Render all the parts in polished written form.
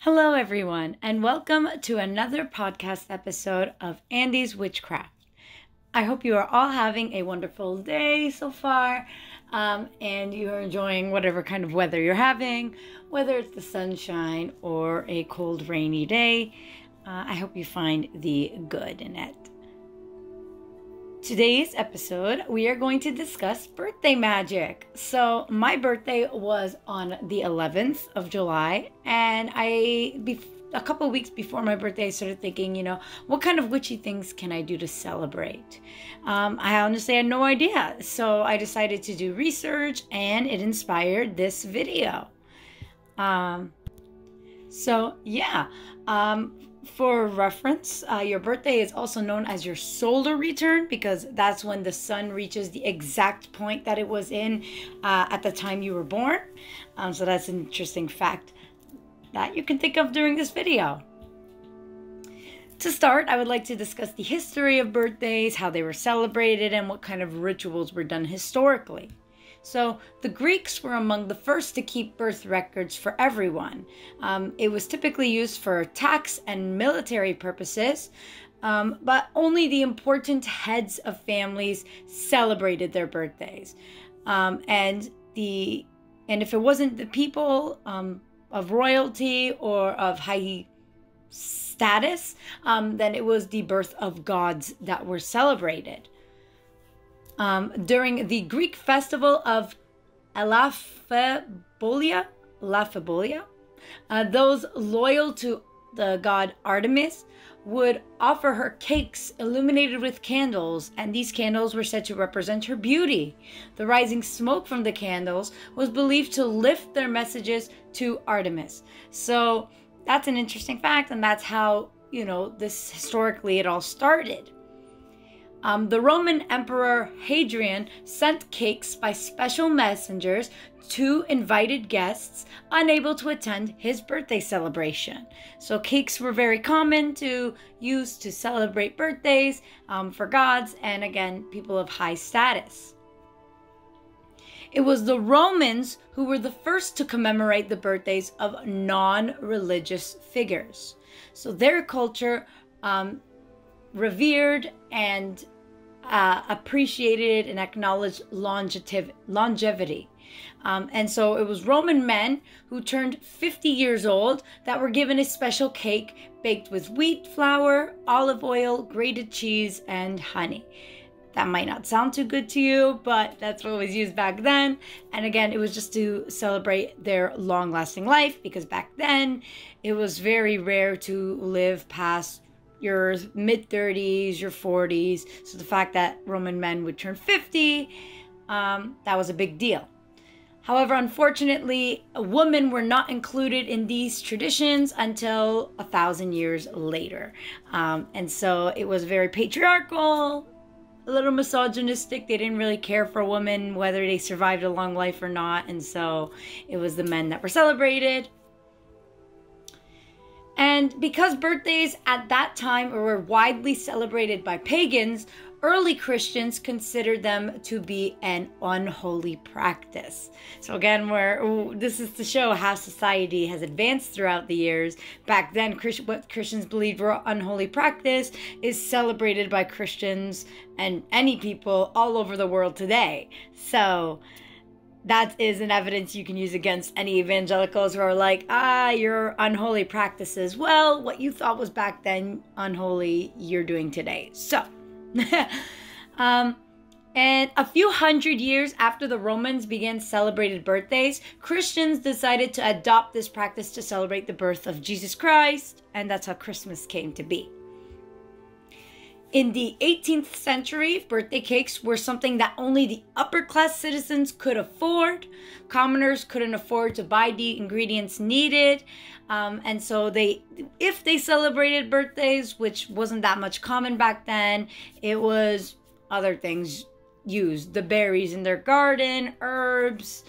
Hello, everyone, and welcome to another podcast episode of Andy's Witchcraft. I hope you are all having a wonderful day so far, and you are enjoying whatever kind of weather you're having, whether it's the sunshine or a cold, rainy day. I hope you find the good in it. Today's episode, we are going to discuss birthday magic. So my birthday was on the 11th of July, and a couple weeks before my birthday, I started thinking, what kind of witchy things can I do to celebrate? I honestly had no idea. So I decided to do research, and it inspired this video. For reference, your birthday is also known as your solar return because that's when the sun reaches the exact point that it was in at the time you were born. So that's an interesting fact that you can think of during this video. To start, I would like to discuss the history of birthdays, how they were celebrated, and what kind of rituals were done historically. So the Greeks were among the first to keep birth records for everyone. It was typically used for tax and military purposes, but only the important heads of families celebrated their birthdays. And if it wasn't the people of royalty or of high status, then it was the birth of gods that were celebrated. During the Greek festival of Laphebolia, those loyal to the god Artemis would offer her cakes illuminated with candles, and these candles were said to represent her beauty. The rising smoke from the candles was believed to lift their messages to Artemis. So that's an interesting fact, and that's how, this historically it all started. The Roman Emperor Hadrian sent cakes by special messengers to invited guests unable to attend his birthday celebration. So cakes were very common to use to celebrate birthdays for gods and, again, people of high status. It was the Romans who were the first to commemorate the birthdays of non-religious figures. So their culture revered and appreciated and acknowledged longevity. And so it was Roman men who turned 50 years old that were given a special cake baked with wheat flour, olive oil, grated cheese, and honey. That might not sound too good to you, but that's what was used back then. And again, it was just to celebrate their long-lasting life, because back then it was very rare to live past your mid-30s, your 40s. So the fact that Roman men would turn 50, that was a big deal. However, unfortunately, women were not included in these traditions until 1,000 years later. And so it was very patriarchal, a little misogynistic. They didn't really care for women, whether they survived a long life or not. And so it was the men that were celebrated. And because birthdays at that time were widely celebrated by pagans, early Christians considered them to be an unholy practice. So again, this is to show how society has advanced throughout the years. Back then, what Christians believed were unholy practice is celebrated by Christians and any people all over the world today. So that is an evidence you can use against any evangelicals who are like, your unholy practices. Well, what you thought was back then unholy, you're doing today. So, and a few hundred years after the Romans began celebrating birthdays, Christians decided to adopt this practice to celebrate the birth of Jesus Christ, and that's how Christmas came to be. In the 18th century, birthday cakes were something that only the upper-class citizens could afford. Commoners couldn't afford to buy the ingredients needed. And so if they celebrated birthdays, which wasn't that much common back then, it was other things used. The berries in their garden, herbs,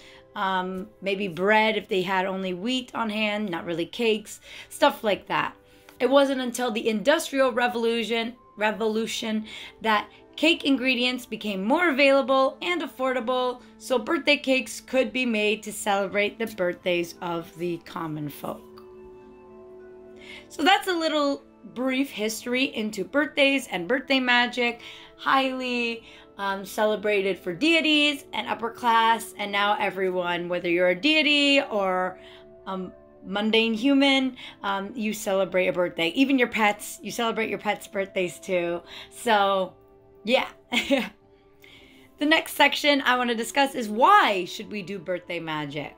maybe bread if they had only wheat on hand, not really cakes, stuff like that. It wasn't until the Industrial Revolution that cake ingredients became more available and affordable, so birthday cakes could be made to celebrate the birthdays of the common folk. So that's a little brief history into birthdays and birthday magic. Highly celebrated for deities and upper class, and now everyone, whether you're a deity or mundane human, you celebrate a birthday. Even your pets, you celebrate your pets' birthdays too. So yeah. The next section I want to discuss is why should we do birthday magic?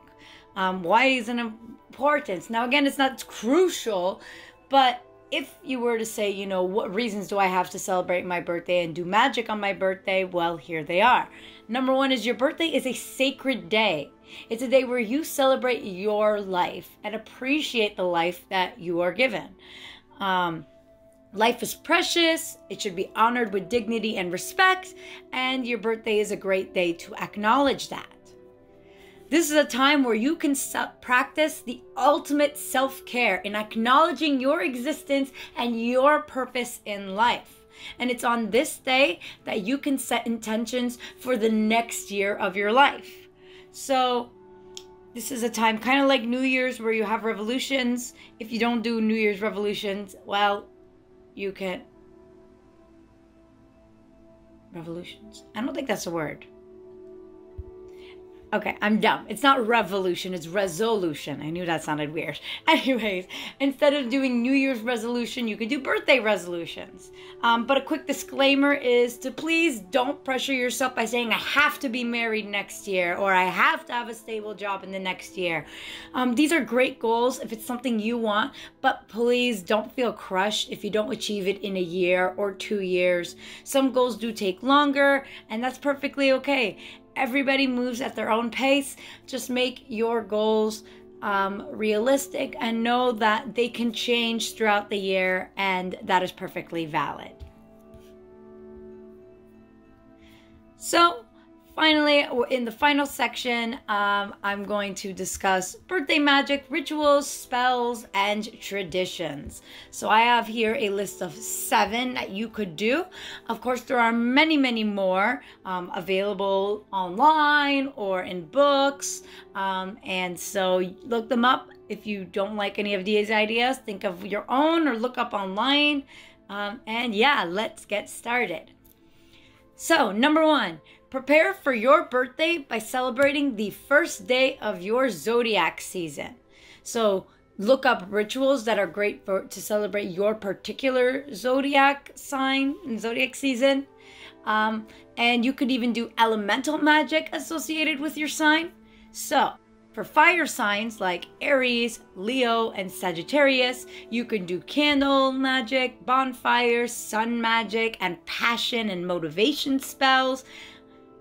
Why is it important? Now again, it's not crucial, but if you were to say, you know, what reasons do I have to celebrate my birthday and do magic on my birthday? Well, here they are. Number one is your birthday is a sacred day. It's a day where you celebrate your life and appreciate the life that you are given. Life is precious. It should be honored with dignity and respect. And your birthday is a great day to acknowledge that. This is a time where you can practice the ultimate self-care in acknowledging your existence and your purpose in life. And it's on this day that you can set intentions for the next year of your life. So this is a time kind of like New Year's where you have revolutions. If you don't do New Year's revolutions, well, you can... Revolutions? I don't think that's a word. Okay, I'm dumb. It's not revolution, it's resolution. I knew that sounded weird. Anyways, instead of doing New Year's resolution, you could do birthday resolutions. But a quick disclaimer is to please don't pressure yourself by saying, I have to be married next year, or I have to have a stable job in the next year. These are great goals if it's something you want, but please don't feel crushed if you don't achieve it in a year or 2 years. Some goals do take longer, and that's perfectly okay. Everybody moves at their own pace. Just make your goals realistic and know that they can change throughout the year, and that is perfectly valid. So finally, in the final section, I'm going to discuss birthday magic, rituals, spells, and traditions. So I have here a list of 7 that you could do. Of course, there are many, many more available online or in books. And so look them up. If you don't like any of these ideas, think of your own or look up online. And yeah, let's get started. So number 1. Prepare for your birthday by celebrating the first day of your zodiac season. So look up rituals that are great to celebrate your particular zodiac sign and zodiac season. And you could even do elemental magic associated with your sign. So for fire signs like Aries, Leo, and Sagittarius, you can do candle magic, bonfires, sun magic, and passion and motivation spells.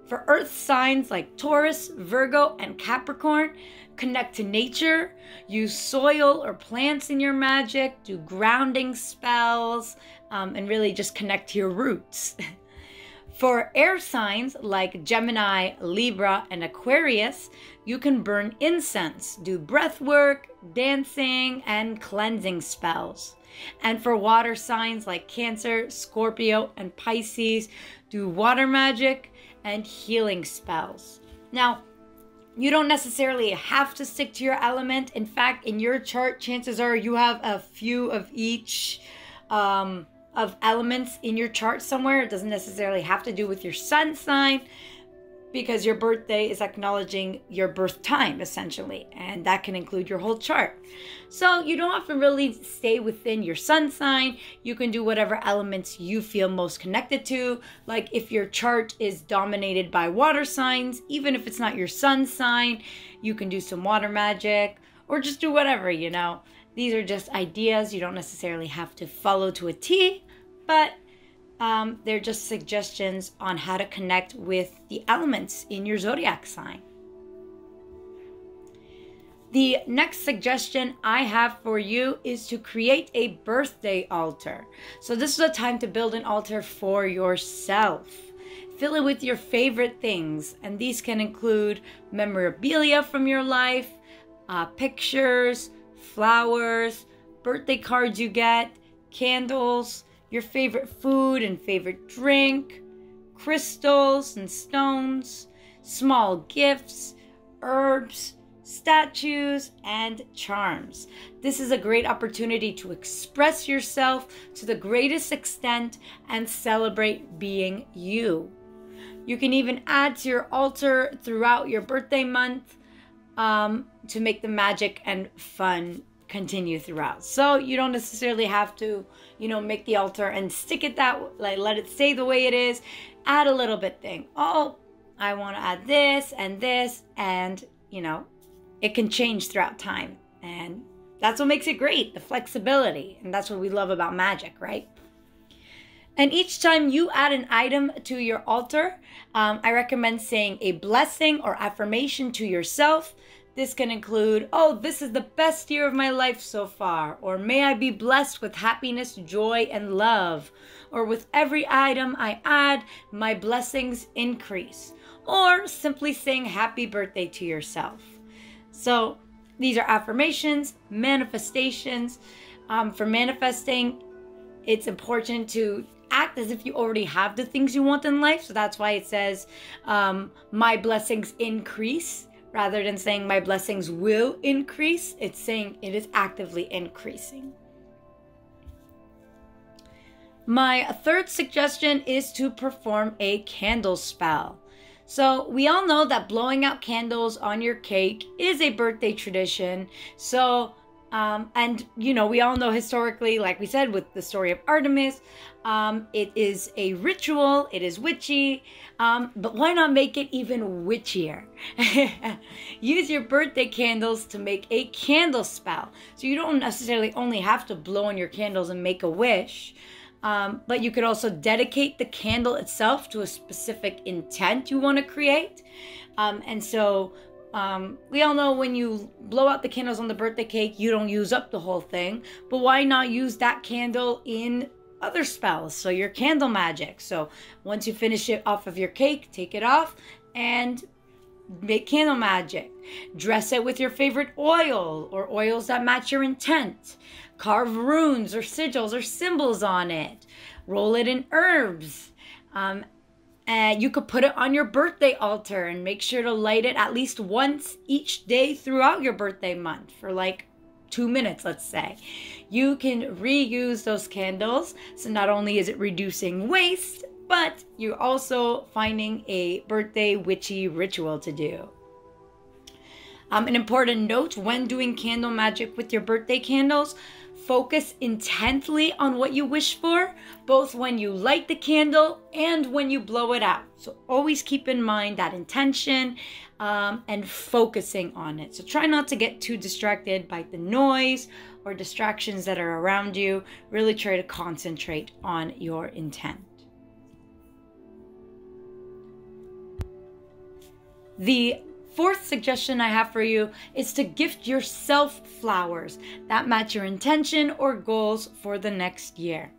For earth signs like Taurus, Virgo, and Capricorn, connect to nature, use soil or plants in your magic, do grounding spells, and really just connect to your roots. For air signs like Gemini, Libra, and Aquarius, you can burn incense, do breath work, dancing, and cleansing spells. And for water signs like Cancer, Scorpio, and Pisces, do water magic and healing spells. Now, you don't necessarily have to stick to your element. In fact, in your chart, chances are you have a few of each of elements in your chart somewhere. It doesn't necessarily have to do with your sun sign, because your birthday is acknowledging your birth time, essentially, and that can include your whole chart. So you don't have to really stay within your sun sign. You can do whatever elements you feel most connected to. Like if your chart is dominated by water signs, even if it's not your sun sign, you can do some water magic, or just do whatever, you know. These are just ideas. You don't necessarily have to follow to a T, but they're just suggestions on how to connect with the elements in your zodiac sign. The next suggestion I have for you is to create a birthday altar. So this is a time to build an altar for yourself. Fill it with your favorite things, and these can include memorabilia from your life, pictures, flowers, birthday cards you get, candles, your favorite food and favorite drink, crystals and stones, small gifts, herbs, statues, and charms. This is a great opportunity to express yourself to the greatest extent and celebrate being you. You can even add to your altar throughout your birthday month to make the magic and fun continue throughout. So you don't necessarily have to, make the altar and stick it let it stay the way it is. Add a little bit thing. Oh, I want to add this, and it can change throughout time. And that's what makes it great, the flexibility. And that's what we love about magic, right? And each time you add an item to your altar, I recommend saying a blessing or affirmation to yourself. This can include, oh, this is the best year of my life so far. Or may I be blessed with happiness, joy, and love. Or with every item I add, my blessings increase. Or simply saying happy birthday to yourself. So these are affirmations, manifestations. For manifesting, it's important to act as if you already have the things you want in life. So that's why it says, my blessings increase, rather than saying my blessings will increase. It's saying it is actively increasing. My third suggestion is to perform a candle spell. So we all know that blowing out candles on your cake is a birthday tradition. So, we all know historically, like we said, with the story of Artemis, it is a ritual, it is witchy, but why not make it even witchier? Use your birthday candles to make a candle spell. So you don't necessarily only have to blow on your candles and make a wish. But you could also dedicate the candle itself to a specific intent you want to create. We all know when you blow out the candles on the birthday cake, you don't use up the whole thing. But why not use that candle in other spells? So your candle magic. So once you finish it off of your cake, take it off and make candle magic. Dress it with your favorite oil or oils that match your intent. Carve runes or sigils or symbols on it. Roll it in herbs. And you could put it on your birthday altar and make sure to light it at least once each day throughout your birthday month for like 2 minutes, let's say. You can reuse those candles. So not only is it reducing waste, but you're also finding a birthday witchy ritual to do. An important note when doing candle magic with your birthday candles, focus intently on what you wish for, both when you light the candle and when you blow it out. So always keep in mind that intention and focusing on it. So try not to get too distracted by the noise or distractions that are around you. Really try to concentrate on your intent. The fourth suggestion I have for you is to gift yourself flowers that match your intention or goals for the next year.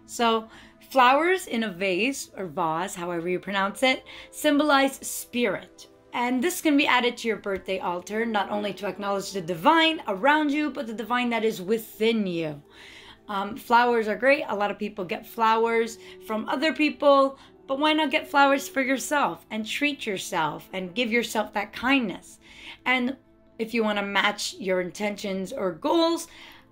So flowers in a vase or vase, however you pronounce it, symbolize spirit. And this can be added to your birthday altar, not only to acknowledge the divine around you, but the divine that is within you. Flowers are great. A lot of people get flowers from other people, but why not get flowers for yourself and treat yourself and give yourself that kindness? And if you want to match your intentions or goals,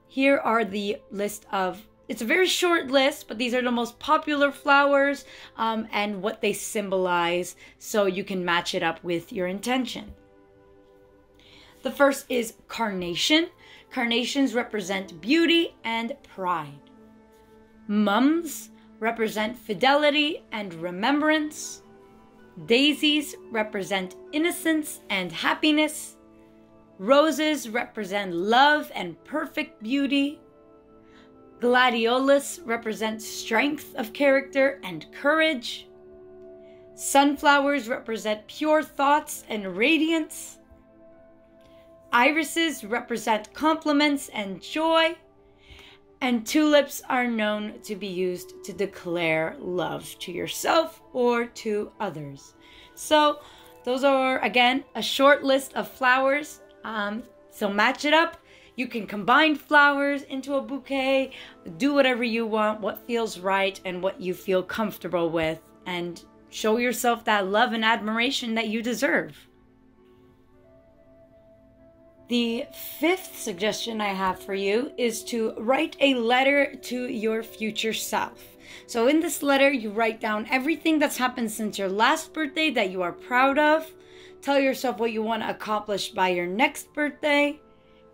here are the list of, it's a very short list, but these are the most popular flowers and what they symbolize, so you can match it up with your intention. The first is carnation. Carnations represent beauty and pride. Mums represent fidelity and remembrance. Daisies represent innocence and happiness. Roses represent love and perfect beauty. Gladiolus represents strength of character and courage. Sunflowers represent pure thoughts and radiance. Irises represent compliments and joy. And tulips are known to be used to declare love to yourself or to others. So those are, again, a short list of flowers. So match it up. You can combine flowers into a bouquet. Do whatever you want, what feels right and what you feel comfortable with. And show yourself that love and admiration that you deserve. The fifth suggestion I have for you is to write a letter to your future self. So in this letter, you write down everything that's happened since your last birthday that you are proud of. Tell yourself what you want to accomplish by your next birthday.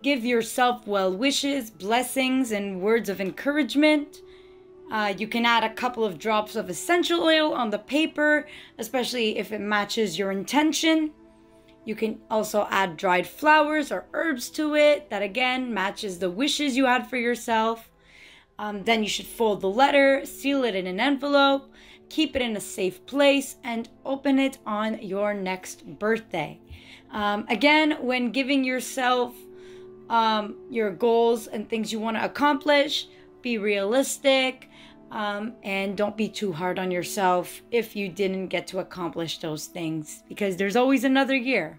Give yourself well wishes, blessings, and words of encouragement. You can add a couple of drops of essential oil on the paper, especially if it matches your intention. You can also add dried flowers or herbs to it that again matches the wishes you had for yourself. Then you should fold the letter, seal it in an envelope, keep it in a safe place, and open it on your next birthday. Again, when giving yourself your goals and things you want to accomplish, be realistic, and don't be too hard on yourself if you didn't get to accomplish those things, because there's always another year.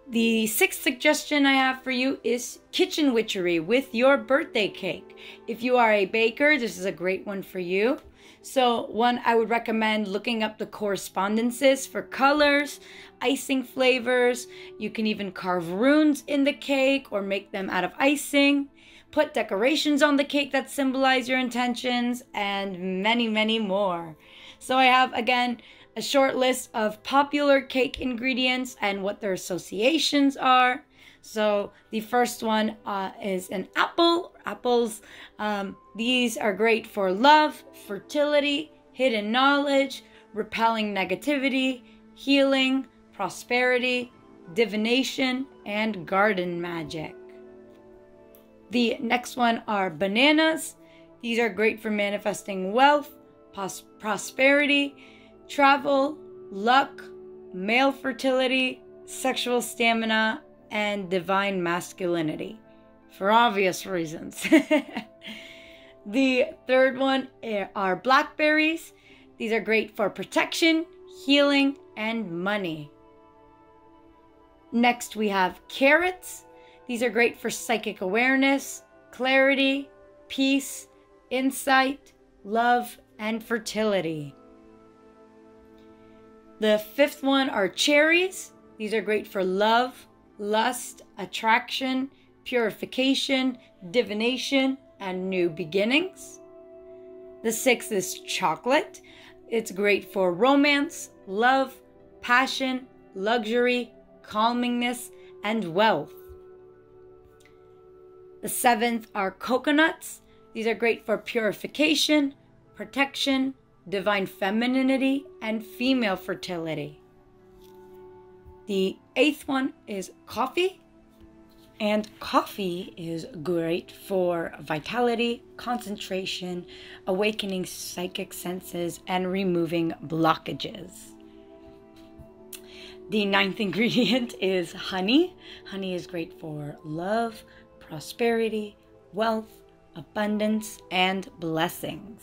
The sixth suggestion I have for you is kitchen witchery with your birthday cake. If you are a baker, this is a great one for you. So one, I would recommend looking up the correspondences for colors, icing flavors. You can even carve runes in the cake or make them out of icing. Put decorations on the cake that symbolize your intentions, and many, many more. So I have, again, a short list of popular cake ingredients and what their associations are. So the first one is an apple. Apples, these are great for love, fertility, hidden knowledge, repelling negativity, healing, prosperity, divination, and garden magic. The next one are bananas. These are great for manifesting wealth, prosperity, travel, luck, male fertility, sexual stamina, and divine masculinity, for obvious reasons. The third one are blackberries. These are great for protection, healing, and money. Next, we have carrots. These are great for psychic awareness, clarity, peace, insight, love, and fertility. The fifth one are cherries. These are great for love, lust, attraction, purification, divination, and new beginnings. The sixth is chocolate. It's great for romance, love, passion, luxury, calmingness, and wealth. The seventh are coconuts. These are great for purification, protection, divine femininity, and female fertility. The eighth one is coffee. And coffee is great for vitality, concentration, awakening psychic senses, and removing blockages. The ninth ingredient is honey. Honey is great for love, prosperity, wealth, abundance, and blessings.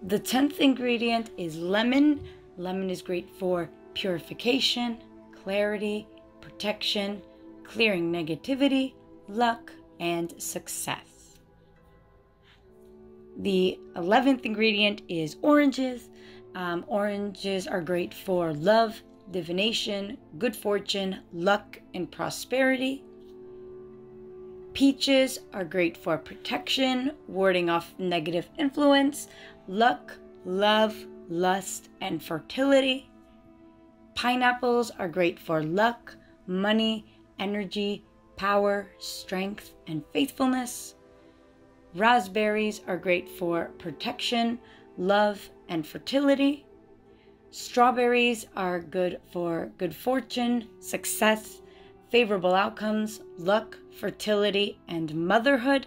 The 10th ingredient is lemon. Lemon is great for purification, clarity, protection, clearing negativity, luck, and success. The 11th ingredient is oranges. Oranges are great for love, divination, good fortune, luck, and prosperity. Peaches are great for protection, warding off negative influence, luck, love, lust, and fertility. Pineapples are great for luck, money, energy, power, strength, and faithfulness. Raspberries are great for protection, love, and fertility. Strawberries are good for good fortune, success, favorable outcomes, luck, fertility, and motherhood.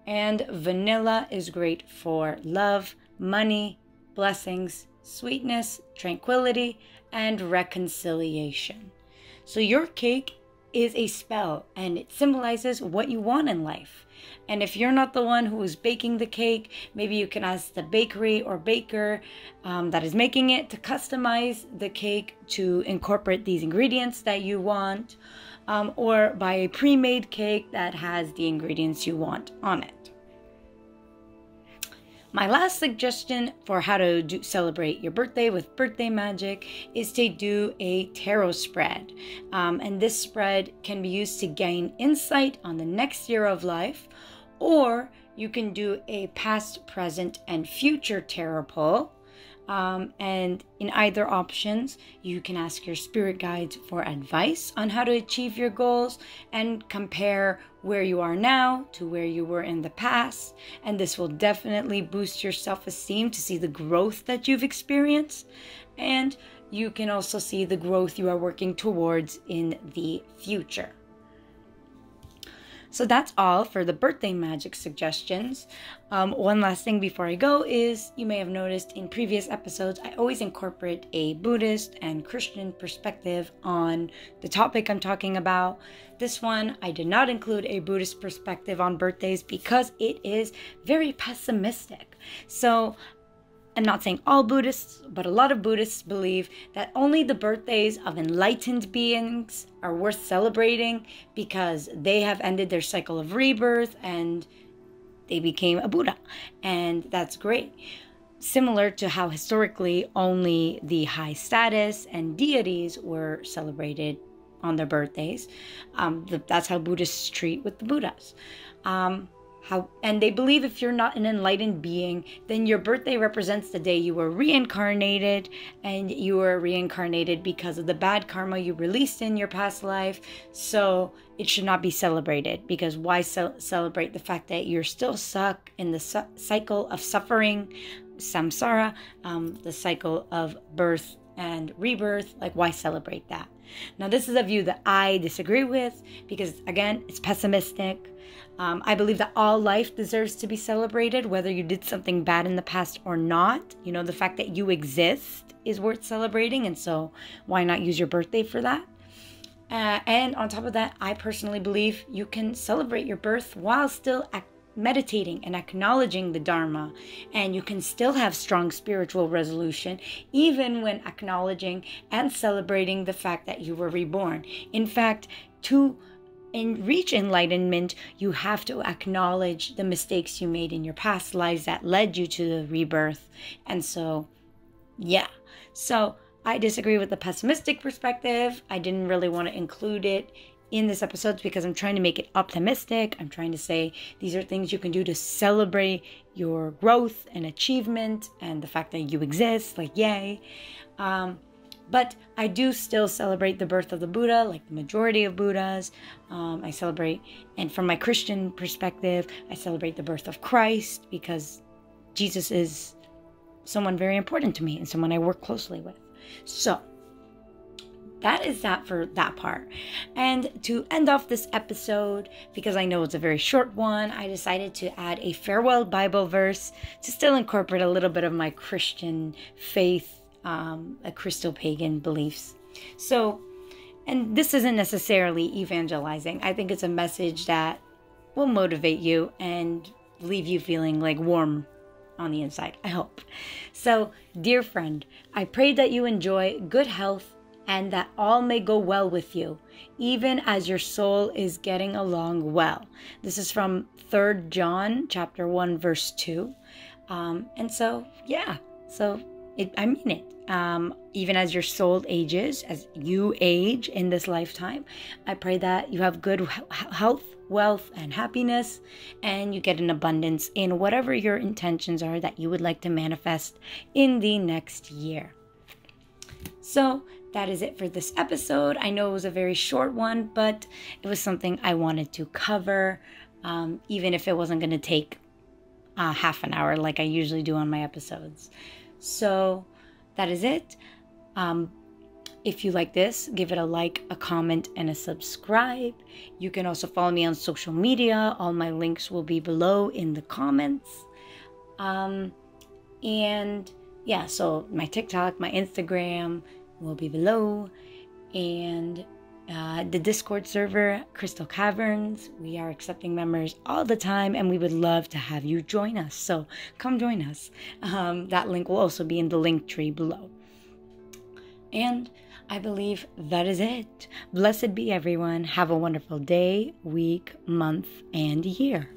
And vanilla is great for love, money, blessings, sweetness, tranquility, and reconciliation. So your cake is a spell, and it symbolizes what you want in life. And if you're not the one who is baking the cake, maybe you can ask the bakery or baker that is making it to customize the cake to incorporate these ingredients that you want, or buy a pre-made cake that has the ingredients you want on it. My last suggestion for how to celebrate your birthday with birthday magic is to do a tarot spread. And this spread can be used to gain insight on the next year of life, or you can do a past, present, and future tarot pull. And in either options, you can ask your spirit guides for advice on how to achieve your goals and compare where you are now to where you were in the past. And this will definitely boost your self-esteem to see the growth that you've experienced. And you can also see the growth you are working towards in the future. So that's all for the birthday magic suggestions. One last thing before I go is, you may have noticed in previous episodes, I always incorporate a Buddhist and Christian perspective on the topic I'm talking about. This one, I did not include a Buddhist perspective on birthdays because it is very pessimistic. So I'm not saying all Buddhists, but a lot of Buddhists believe that only the birthdays of enlightened beings are worth celebrating because they have ended their cycle of rebirth and they became a Buddha. And that's great. Similar to how historically only the high status and deities were celebrated on their birthdays. That's how Buddhists treat with the Buddhas. And they believe if you're not an enlightened being, then your birthday represents the day you were reincarnated, and you were reincarnated because of the bad karma you released in your past life. So it should not be celebrated, because why celebrate the fact that you're still stuck in the cycle of suffering, samsara, the cycle of birth and rebirth? Like, why celebrate that? Now, this is a view that I disagree with because, again, it's pessimistic. I believe that all life deserves to be celebrated, whether you did something bad in the past or not. You know, the fact that you exist is worth celebrating, and so why not use your birthday for that? And on top of that, I personally believe you can celebrate your birth while still meditating and acknowledging the Dharma, and you can still have strong spiritual resolution even when acknowledging and celebrating the fact that you were reborn. In fact, to reach enlightenment, you have to acknowledge the mistakes you made in your past lives that led you to the rebirth. And so, yeah. So I disagree with the pessimistic perspective. I didn't really want to include it in this episode because I'm trying to make it optimistic. I'm trying to say these are things you can do to celebrate your growth and achievement and the fact that you exist, like, yay. But I do still celebrate the birth of the Buddha, like the majority of Buddhas. I celebrate, and from my Christian perspective, I celebrate the birth of Christ because Jesus is someone very important to me and someone I work closely with. So that is that for that part. And to end off this episode, because I know it's a very short one, I decided to add a farewell Bible verse to still incorporate a little bit of my Christian faith, a crystal pagan beliefs. So, and this isn't necessarily evangelizing. I think it's a message that will motivate you and leave you feeling like warm on the inside, I hope. So, dear friend, I pray that you enjoy good health and that all may go well with you, even as your soul is getting along well. This is from 3 John chapter 1, verse 2. And so, yeah, so I mean it. Even as your soul ages, as you age in this lifetime, I pray that you have good health, wealth, and happiness, and you get an abundance in whatever your intentions are that you would like to manifest in the next year. So that is it for this episode. I know it was a very short one, but it was something I wanted to cover, even if it wasn't going to take half an hour like I usually do on my episodes. So that is it. If you like this, give it a like, a comment, and a subscribe. You can also follow me on social media. All my links will be below in the comments. And yeah, so my TikTok, my Instagram will be below. And the Discord server, Crystal Caverns, we are accepting members all the time, and we would love to have you join us. So come join us. That link will also be in the link tree below. And I believe that is it. Blessed be everyone. Have a wonderful day, week, month, and year.